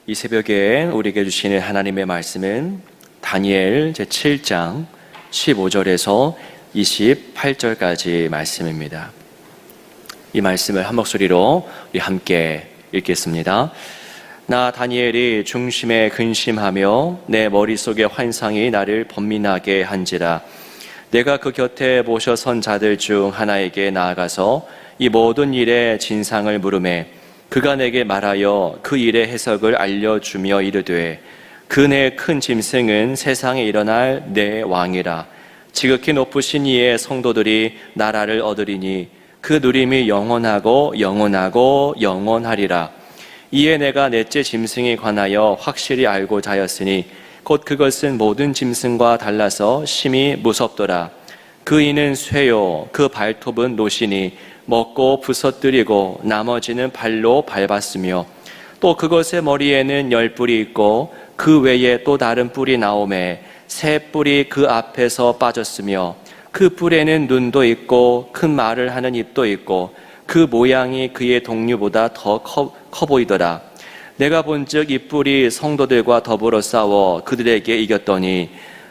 이 새벽에 우리에게 주시는 하나님의 말씀은 다니엘 제7장 15절에서 28절까지 말씀입니다. 이 말씀을 한 목소리로 우리 함께 읽겠습니다. 나 다니엘이 중심에 근심하며 내 머릿속의 환상이 나를 번민하게 한지라. 내가 그 곁에 모셔 선 자들 중 하나에게 나아가서 이 모든 일의 진상을 물으매 그가 내게 말하여 그 일의 해석을 알려주며 이르되 그 내 큰 짐승은 세상에 일어날 내 왕이라. 지극히 높으신 이의 성도들이 나라를 얻으리니 그 누림이 영원하고 영원하고 영원하리라. 이에 내가 넷째 짐승에 관하여 확실히 알고자 하였으니 곧 그것은 모든 짐승과 달라서 심히 무섭더라. 그 이는 쇠요 그 발톱은 노시니 먹고 부서뜨리고 나머지는 발로 밟았으며 또 그것의 머리에는 10뿔이 있고 그 외에 또 다른 뿔이 나오매 새 뿔이 그 앞에서 빠졌으며 그 뿔에는 눈도 있고 큰 말을 하는 입도 있고 그 모양이 그의 동류보다 더 커 보이더라. 내가 본즉 이 뿔이 성도들과 더불어 싸워 그들에게 이겼더니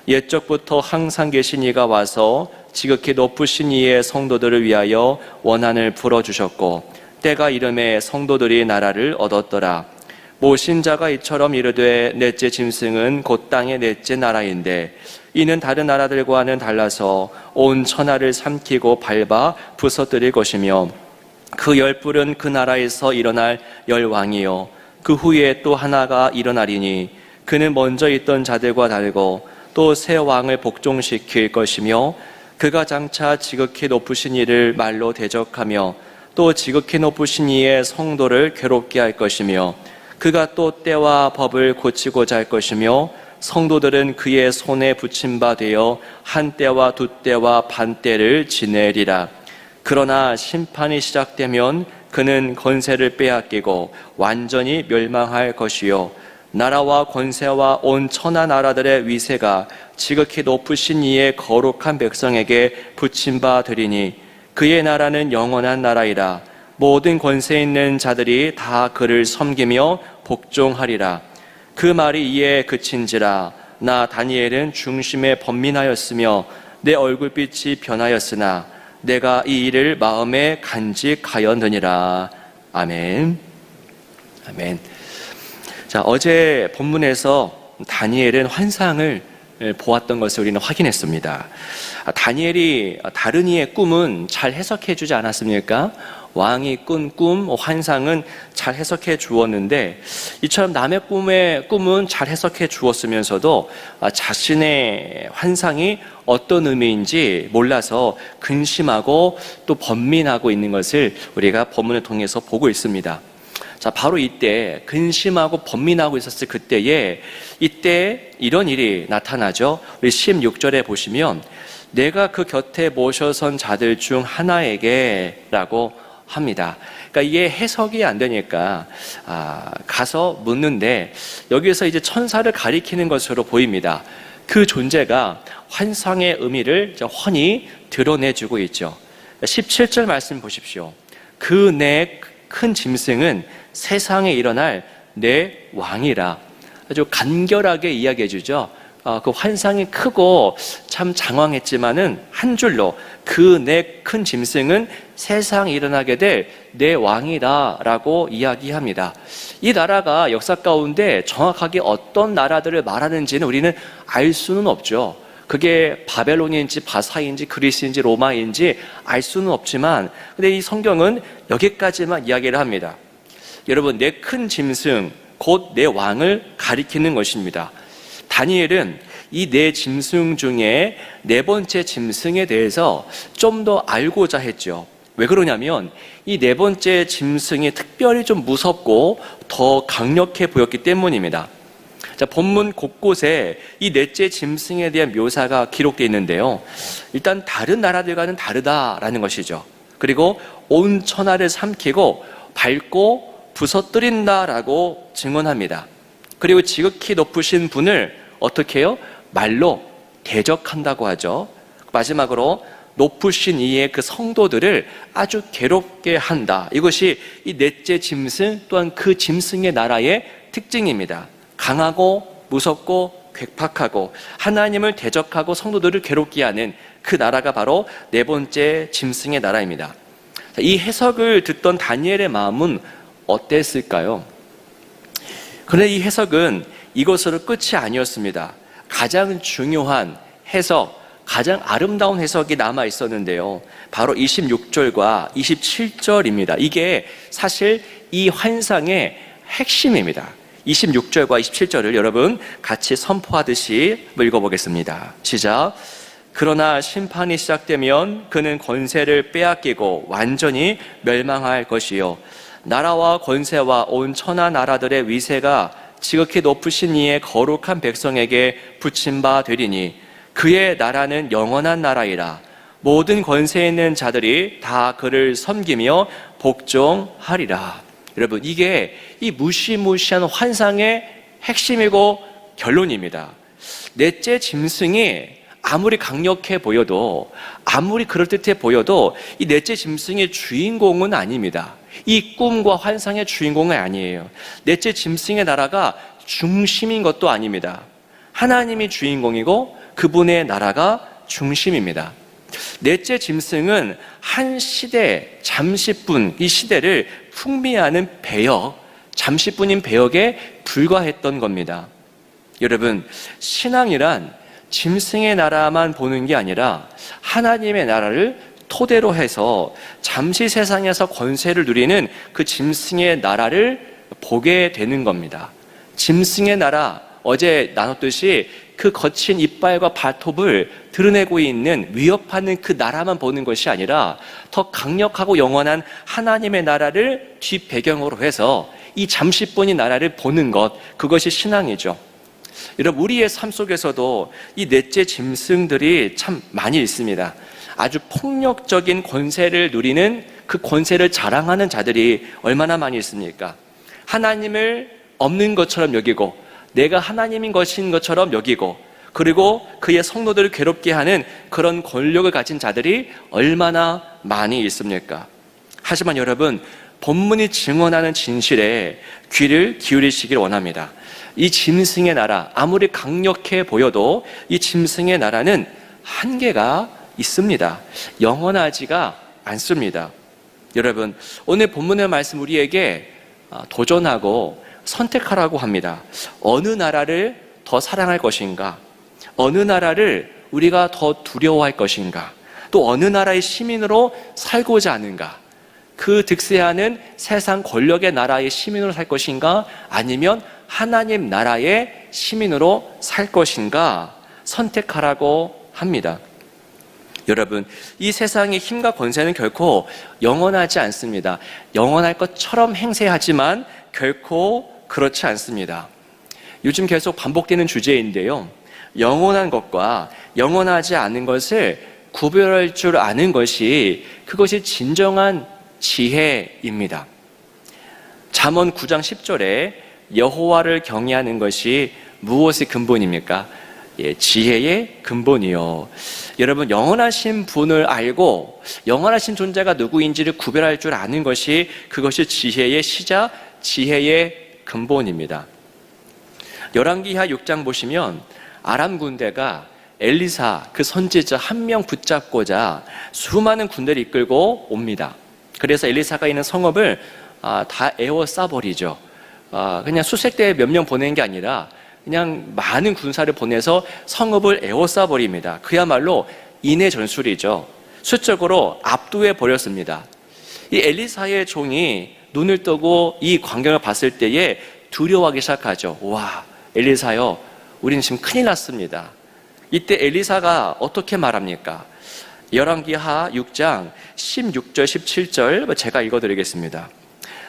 옛적부터 항상 계신 이가 와서 지극히 높으신 이의 성도들을 위하여 원한을 풀어주셨고 때가 이름에 성도들이 나라를 얻었더라. 모신 자가 이처럼 이르되 넷째 짐승은 곧 땅의 넷째 나라인데 이는 다른 나라들과는 달라서 온 천하를 삼키고 밟아 부서뜨릴 것이며 그 10뿔은 그 나라에서 일어날 10왕이요 그 후에 또 하나가 일어나리니 그는 먼저 있던 자들과 다르고 또 새 왕을 복종시킬 것이며 그가 장차 지극히 높으신 이를 말로 대적하며 또 지극히 높으신 이의 성도를 괴롭게 할 것이며 그가 또 때와 법을 고치고자 할 것이며 성도들은 그의 손에 붙임 바 되어 한 때와 두 때와 반 때를 지내리라. 그러나 심판이 시작되면 그는 권세를 빼앗기고 완전히 멸망할 것이요 나라와 권세와 온 천하 나라들의 위세가 지극히 높으신 이의 거룩한 백성에게 붙임 바 되리니 그의 나라는 영원한 나라이라. 모든 권세 있는 자들이 다 그를 섬기며 복종하리라. 그 말이 이에 그친지라. 나 다니엘은 중심에 번민하였으며 내 얼굴빛이 변하였으나 내가 이 일을 마음에 간직하였느니라. 아멘. 아멘. 자, 어제 본문에서 다니엘은 환상을 보았던 것을 우리는 확인했습니다. 다니엘이 다른 이의 꿈은 잘 해석해 주지 않았습니까? 왕이 꾼 꿈, 환상은 잘 해석해 주었는데 이처럼 남의 꿈은 잘 해석해 주었으면서도 자신의 환상이 어떤 의미인지 몰라서 근심하고 또 번민하고 있는 것을 우리가 본문을 통해서 보고 있습니다. 자, 바로 이때 근심하고 번민하고 있었을 그때에 이때 이런 일이 나타나죠. 우리 16절에 보시면 내가 그 곁에 모셔선 자들 중 하나에게 라고 합니다. 그러니까 이게 해석이 안 되니까 가서 묻는데 여기서 이제 천사를 가리키는 것으로 보입니다. 그 존재가 환상의 의미를 훤히 드러내주고 있죠. 17절 말씀 보십시오. 그 내 큰 짐승은 세상에 일어날 내 왕이라. 아주 간결하게 이야기해 주죠. 그 환상이 크고 참 장황했지만은 한 줄로 그 내 큰 짐승은 세상에 일어나게 될 내 왕이다 라고 이야기합니다. 이 나라가 역사 가운데 정확하게 어떤 나라들을 말하는지는 우리는 알 수는 없죠. 그게 바벨론인지 바사인지 그리스인지 로마인지 알 수는 없지만 근데 이 성경은 여기까지만 이야기를 합니다. 여러분, 내 큰 짐승 곧 내 왕을 가리키는 것입니다. 다니엘은 이 네 짐승 중에 네 번째 짐승에 대해서 좀 더 알고자 했죠. 왜 그러냐면 이 네 번째 짐승이 특별히 좀 무섭고 더 강력해 보였기 때문입니다. 자, 본문 곳곳에 이 넷째 짐승에 대한 묘사가 기록되어 있는데요. 일단 다른 나라들과는 다르다라는 것이죠. 그리고 온 천하를 삼키고 밟고 부서뜨린다라고 증언합니다. 그리고 지극히 높으신 분을 어떻게 해요? 말로 대적한다고 하죠. 마지막으로 높으신 이의 그 성도들을 아주 괴롭게 한다. 이것이 이 넷째 짐승 또한 그 짐승의 나라의 특징입니다. 강하고 무섭고 괴팍하고 하나님을 대적하고 성도들을 괴롭게 하는 그 나라가 바로 네 번째 짐승의 나라입니다. 이 해석을 듣던 다니엘의 마음은 어땠을까요? 그런데 이 해석은 이것으로 끝이 아니었습니다. 가장 중요한 해석, 가장 아름다운 해석이 남아 있었는데요. 바로 26절과 27절입니다. 이게 사실 이 환상의 핵심입니다. 26절과 27절을 여러분 같이 선포하듯이 읽어보겠습니다. 시작. 그러나 심판이 시작되면 그는 권세를 빼앗기고 완전히 멸망할 것이요 나라와 권세와 온 천하 나라들의 위세가 지극히 높으신 이의 거룩한 백성에게 붙임 바 되리니 그의 나라는 영원한 나라이라. 모든 권세 있는 자들이 다 그를 섬기며 복종하리라. 여러분, 이게 이 무시무시한 환상의 핵심이고 결론입니다. 넷째 짐승이 아무리 강력해 보여도, 아무리 그럴듯해 보여도 이 넷째 짐승의 주인공은 아닙니다. 이 꿈과 환상의 주인공은 아니에요. 넷째 짐승의 나라가 중심인 것도 아닙니다. 하나님이 주인공이고 그분의 나라가 중심입니다. 넷째 짐승은 한 시대, 잠시뿐 이 시대를 풍미하는 배역, 잠시뿐인 배역에 불과했던 겁니다. 여러분, 신앙이란 짐승의 나라만 보는 게 아니라 하나님의 나라를 토대로 해서 잠시 세상에서 권세를 누리는 그 짐승의 나라를 보게 되는 겁니다. 짐승의 나라, 어제 나눴듯이 그 거친 이빨과 발톱을 드러내고 있는 위협하는 그 나라만 보는 것이 아니라 더 강력하고 영원한 하나님의 나라를 뒷배경으로 해서 이 잠시뿐인 나라를 보는 것, 그것이 신앙이죠. 여러분, 우리의 삶 속에서도 이 넷째 짐승들이 참 많이 있습니다. 아주 폭력적인 권세를 누리는 그 권세를 자랑하는 자들이 얼마나 많이 있습니까? 하나님을 없는 것처럼 여기고 내가 하나님인 것인 것처럼 여기고 그리고 그의 성도들을 괴롭게 하는 그런 권력을 가진 자들이 얼마나 많이 있습니까? 하지만 여러분, 본문이 증언하는 진실에 귀를 기울이시길 원합니다. 이 짐승의 나라, 아무리 강력해 보여도 이 짐승의 나라는 한계가 있습니다. 영원하지가 않습니다. 여러분, 오늘 본문의 말씀 우리에게 도전하고 선택하라고 합니다. 어느 나라를 더 사랑할 것인가? 어느 나라를 우리가 더 두려워할 것인가? 또 어느 나라의 시민으로 살고자 하는가? 그 득세하는 세상 권력의 나라의 시민으로 살 것인가? 아니면 하나님 나라의 시민으로 살 것인가? 선택하라고 합니다. 여러분, 이 세상의 힘과 권세는 결코 영원하지 않습니다. 영원할 것처럼 행세하지만 결코 그렇지 않습니다. 요즘 계속 반복되는 주제인데요. 영원한 것과 영원하지 않은 것을 구별할 줄 아는 것이 그것이 진정한 지혜입니다. 잠언 9장 10절에 여호와를 경외하는 것이 무엇의 근본입니까? 지혜의 근본이요. 여러분, 영원하신 분을 알고 영원하신 존재가 누구인지를 구별할 줄 아는 것이 그것이 지혜의 시작, 지혜의 근본입니다. 열왕기하 6장 보시면 아람 군대가 엘리사 그 선지자 한 명 붙잡고자 수많은 군대를 이끌고 옵니다. 그래서 엘리사가 있는 성읍을 다 에워싸버리죠. 그냥 수색대 몇 명 보낸 게 아니라 그냥 많은 군사를 보내서 성읍을 에워싸버립니다. 그야말로 인해 전술이죠. 수적으로 압도해 버렸습니다. 이 엘리사의 종이 눈을 뜨고 이 광경을 봤을 때에 두려워하기 시작하죠. 와, 엘리사요, 우리는 지금 큰일 났습니다. 이때 엘리사가 어떻게 말합니까? 열왕기하 6장 16절 17절 제가 읽어드리겠습니다.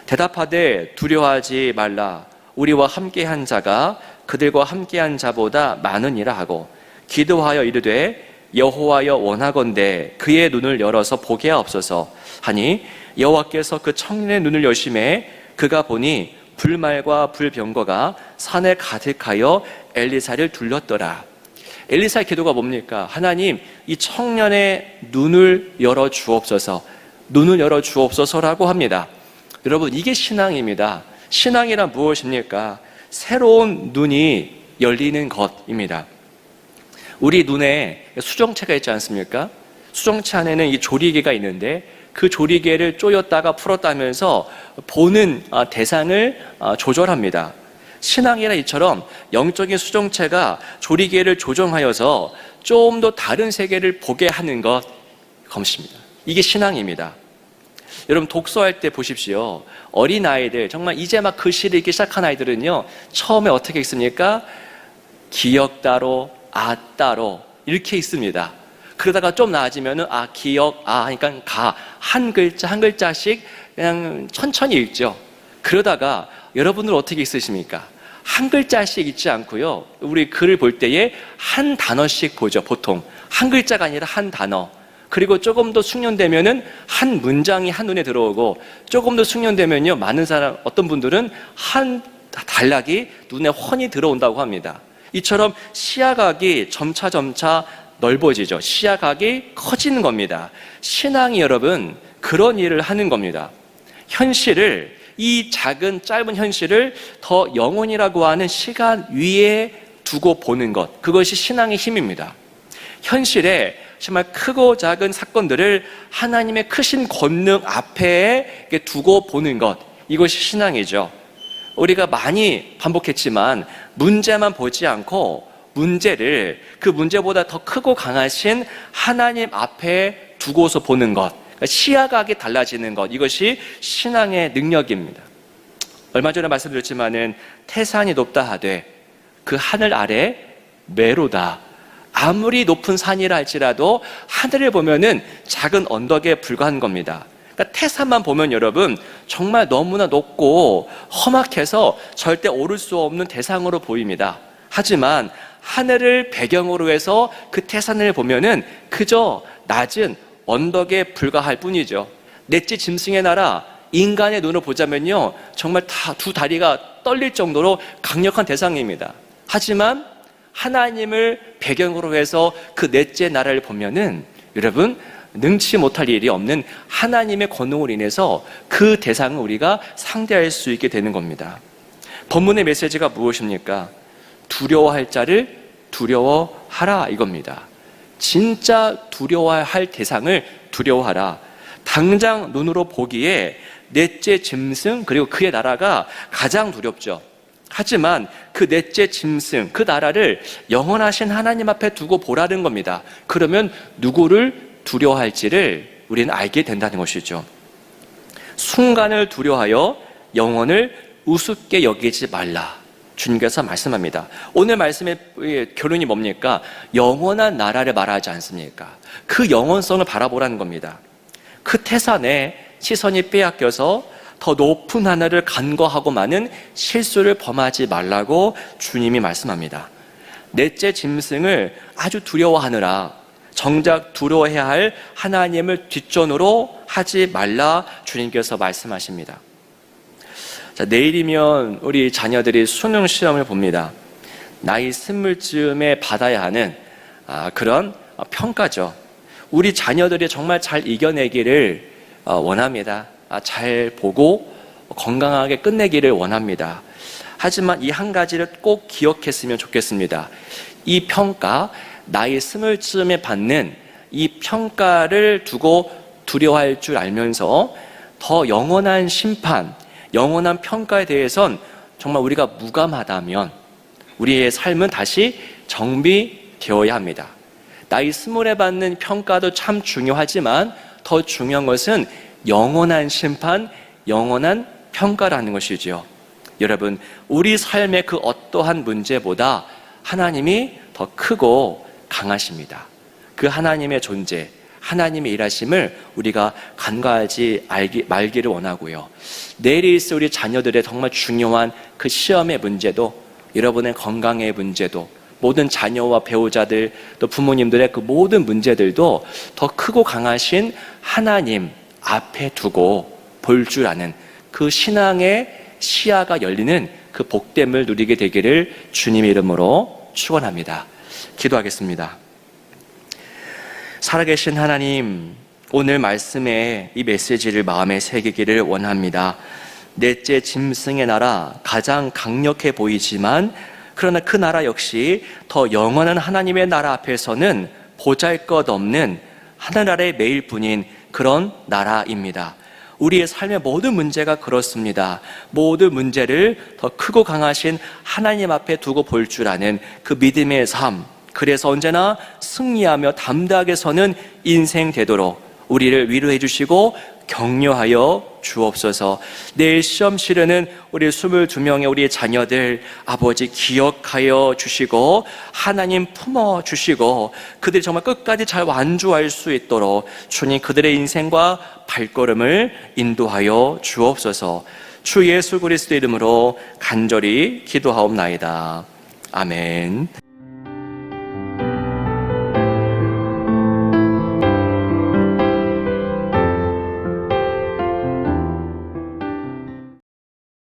대답하되 두려워하지 말라. 우리와 함께한 자가 그들과 함께한 자보다 많으니라 하고 기도하여 이르되 여호와여 원하건대 그의 눈을 열어서 보게 하옵소서 하니 여호와께서 그 청년의 눈을 여심해 그가 보니 불말과 불병거가 산에 가득하여 엘리사를 둘렀더라. 엘리사의 기도가 뭡니까? 하나님, 이 청년의 눈을 열어 주옵소서, 눈을 열어 주옵소서라고 합니다. 여러분, 이게 신앙입니다. 신앙이란 무엇입니까? 새로운 눈이 열리는 것입니다. 우리 눈에 수정체가 있지 않습니까? 수정체 안에는 이 조리개가 있는데 그 조리개를 조였다가 풀었다면서 보는 대상을 조절합니다. 신앙이라 이처럼 영적인 수정체가 조리개를 조정하여서 좀 더 다른 세계를 보게 하는 것입니다. 이게 신앙입니다. 여러분 독서할 때 보십시오. 어린아이들, 정말 이제 막 글씨를 읽기 시작한 아이들은요, 처음에 어떻게 읽습니까? 기역 따로, 아 따로 이렇게 읽습니다. 그러다가 좀 나아지면은 기역, 하니까 가, 한 글자 한 글자씩 그냥 천천히 읽죠. 그러다가 여러분들 어떻게 읽으십니까? 한 글자씩 읽지 않고요, 우리 글을 볼 때에 한 단어씩 보죠. 보통 한 글자가 아니라 한 단어. 그리고 조금 더 숙련되면은 한 문장이 한눈에 들어오고, 조금 더 숙련되면요, 많은 사람, 어떤 분들은 한 단락이 눈에 훤히 들어온다고 합니다. 이처럼 시야각이 점차 넓어지죠. 시야각이 커지는 겁니다. 신앙이 여러분 그런 일을 하는 겁니다. 현실을, 이 작은 짧은 현실을 더 영원이라고 하는 시간 위에 두고 보는 것, 그것이 신앙의 힘입니다. 현실에 정말 크고 작은 사건들을 하나님의 크신 권능 앞에 두고 보는 것, 이것이 신앙이죠. 우리가 많이 반복했지만 문제만 보지 않고 문제를 그 문제보다 더 크고 강하신 하나님 앞에 두고서 보는 것, 그러니까 시야각이 달라지는 것, 이것이 신앙의 능력입니다. 얼마 전에 말씀드렸지만은 태산이 높다 하되 그 하늘 아래 메로다. 아무리 높은 산이라 할지라도 하늘을 보면은 작은 언덕에 불과한 겁니다. 그러니까 태산만 보면 여러분 정말 너무나 높고 험악해서 절대 오를 수 없는 대상으로 보입니다. 하지만 하늘을 배경으로 해서 그 태산을 보면은 그저 낮은 언덕에 불과할 뿐이죠. 넷째 짐승의 나라, 인간의 눈으로 보자면요, 정말 두 다리가 떨릴 정도로 강력한 대상입니다. 하지만 하나님을 배경으로 해서 그 넷째 나라를 보면은 여러분 능치 못할 일이 없는 하나님의 권능으로 인해서 그 대상을 우리가 상대할 수 있게 되는 겁니다. 본문의 메시지가 무엇입니까? 두려워할 자를 두려워하라, 이겁니다. 진짜 두려워할 대상을 두려워하라. 당장 눈으로 보기에 넷째 짐승 그리고 그의 나라가 가장 두렵죠. 하지만 그 넷째 짐승, 그 나라를 영원하신 하나님 앞에 두고 보라는 겁니다. 그러면 누구를 두려워할지를 우리는 알게 된다는 것이죠. 순간을 두려워하여 영원을 우습게 여기지 말라, 주님께서 말씀합니다. 오늘 말씀의 결론이 뭡니까? 영원한 나라를 말하지 않습니까? 그 영원성을 바라보라는 겁니다. 그 태산에 시선이 빼앗겨서 더 높은 하늘을 간과하고 많은 실수를 범하지 말라고 주님이 말씀합니다. 넷째 짐승을 아주 두려워하느라 정작 두려워해야 할 하나님을 뒷전으로 하지 말라, 주님께서 말씀하십니다. 자, 내일이면 우리 자녀들이 수능 시험을 봅니다. 나이 20쯤에 받아야 하는 그런 평가죠. 우리 자녀들이 정말 잘 이겨내기를 원합니다. 잘 보고 건강하게 끝내기를 원합니다. 하지만 이 한 가지를 꼭 기억했으면 좋겠습니다. 이 평가, 나이 20쯤에 받는 이 평가를 두고 두려워할 줄 알면서 더 영원한 심판, 영원한 평가에 대해선 정말 우리가 무감하다면 우리의 삶은 다시 정비되어야 합니다. 나이 20에 받는 평가도 참 중요하지만 더 중요한 것은 영원한 심판, 영원한 평가라는 것이죠. 여러분, 우리 삶의 그 어떠한 문제보다 하나님이 더 크고 강하십니다. 그 하나님의 존재, 하나님의 일하심을 우리가 간과하지 말기를 원하고요. 내일이 있을 우리 자녀들의 정말 중요한 그 시험의 문제도, 여러분의 건강의 문제도, 모든 자녀와 배우자들 또 부모님들의 그 모든 문제들도 더 크고 강하신 하나님 앞에 두고 볼 줄 아는 그 신앙의 시야가 열리는 그 복됨을 누리게 되기를 주님의 이름으로 축원합니다. 기도하겠습니다. 살아계신 하나님, 오늘 말씀에 이 메시지를 마음에 새기기를 원합니다. 넷째 짐승의 나라, 가장 강력해 보이지만 그러나 그 나라 역시 더 영원한 하나님의 나라 앞에서는 보잘것없는 하늘 아래 매일 뿐인 그런 나라입니다. 우리의 삶의 모든 문제가 그렇습니다. 모든 문제를 더 크고 강하신 하나님 앞에 두고 볼 줄 아는 그 믿음의 삶, 그래서 언제나 승리하며 담대하게 서는 인생 되도록 우리를 위로해 주시고 격려하여 주옵소서. 내일 시험 치르는 우리 22명의 우리의 자녀들 아버지 기억하여 주시고 하나님 품어 주시고 그들이 정말 끝까지 잘 완주할 수 있도록 주님 그들의 인생과 발걸음을 인도하여 주옵소서. 주 예수 그리스도 이름으로 간절히 기도하옵나이다. 아멘.